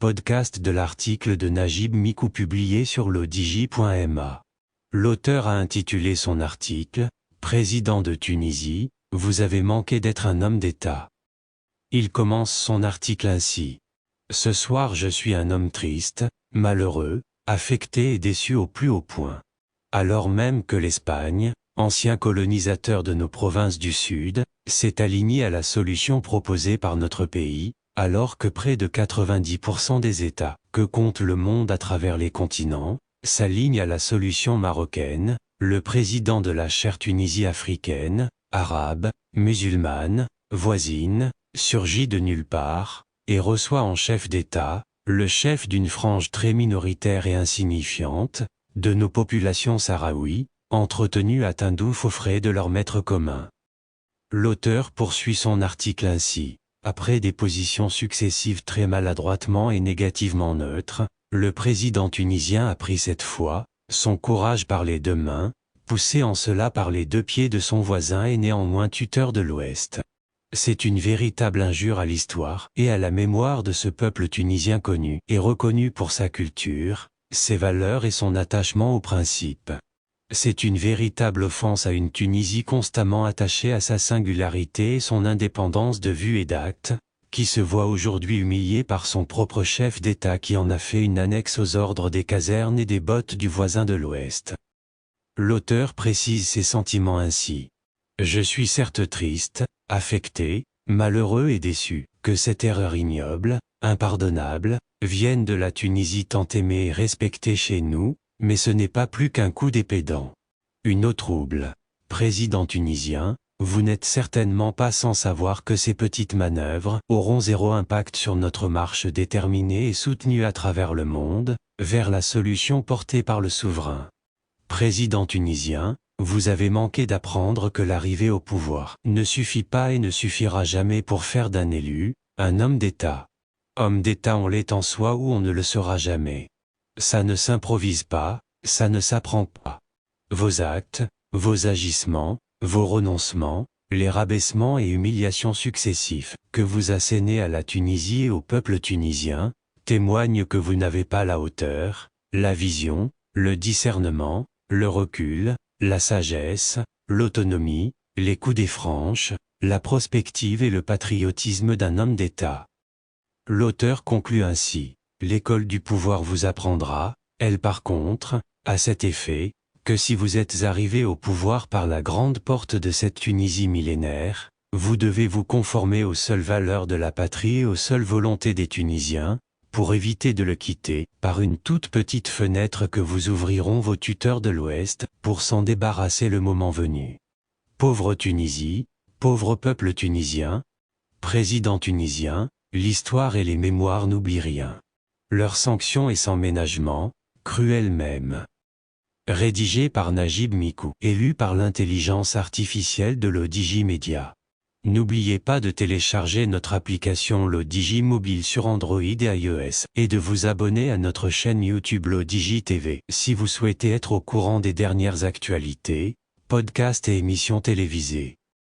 podcast de l'article de Najib Mikou publié sur lodigi.ma. L'auteur a intitulé son article « Président de Tunisie, vous avez manqué d'être un homme d'État ». Il commence son article ainsi. « Ce soir je suis un homme triste, malheureux, affecté et déçu au plus haut point. Alors même que l'Espagne, ancien colonisateur de nos provinces du Sud, s'est aligné à la solution proposée par notre pays, alors que près de 90% des États que compte le monde à travers les continents, s'alignent à la solution marocaine, le président de la chère Tunisie africaine, arabe, musulmane, voisine, surgit de nulle part, et reçoit en chef d'État, le chef d'une frange très minoritaire et insignifiante, de nos populations sahraouis, entretenues à Tindouf aux frais de leur maître commun. » L'auteur poursuit son article ainsi. Après des positions successives très maladroitement et négativement neutres, le président tunisien a pris cette fois son courage par les deux mains, poussé en cela par les deux pieds de son voisin et néanmoins tuteur de l'Ouest. C'est une véritable injure à l'histoire et à la mémoire de ce peuple tunisien connu et reconnu pour sa culture, ses valeurs et son attachement aux principes. C'est une véritable offense à une Tunisie constamment attachée à sa singularité et son indépendance de vue et d'acte, qui se voit aujourd'hui humiliée par son propre chef d'État qui en a fait une annexe aux ordres des casernes et des bottes du voisin de l'Ouest. L'auteur précise ses sentiments ainsi. « Je suis certes triste, affecté, malheureux et déçu, que cette erreur ignoble, impardonnable, vienne de la Tunisie tant aimée et respectée chez nous, mais ce n'est pas plus qu'un coup d'épée dans une eau trouble. Président tunisien, vous n'êtes certainement pas sans savoir que ces petites manœuvres auront zéro impact sur notre marche déterminée et soutenue à travers le monde, vers la solution portée par le souverain. Président tunisien, vous avez manqué d'apprendre que l'arrivée au pouvoir ne suffit pas et ne suffira jamais pour faire d'un élu un homme d'État. Homme d'État on l'est en soi ou on ne le sera jamais. Ça ne s'improvise pas, ça ne s'apprend pas. Vos actes, vos agissements, vos renoncements, les rabaissements et humiliations successifs que vous assénez à la Tunisie et au peuple tunisien, témoignent que vous n'avez pas la hauteur, la vision, le discernement, le recul, la sagesse, l'autonomie, les coudées franches, la prospective et le patriotisme d'un homme d'État. » L'auteur conclut ainsi. L'école du pouvoir vous apprendra, elle par contre, à cet effet, que si vous êtes arrivé au pouvoir par la grande porte de cette Tunisie millénaire, vous devez vous conformer aux seules valeurs de la patrie et aux seules volontés des Tunisiens, pour éviter de le quitter, par une toute petite fenêtre que vous ouvriront vos tuteurs de l'Ouest, pour s'en débarrasser le moment venu. Pauvre Tunisie, pauvre peuple tunisien, président tunisien, l'histoire et les mémoires n'oublient rien. Leur sanction est sans ménagement, cruelle même. Rédigé par Najib Mikou et lu par l'intelligence artificielle de Lodigi Media. N'oubliez pas de télécharger notre application Lodigi Mobile sur Android et iOS et de vous abonner à notre chaîne YouTube Lodigi TV si vous souhaitez être au courant des dernières actualités, podcasts et émissions télévisées.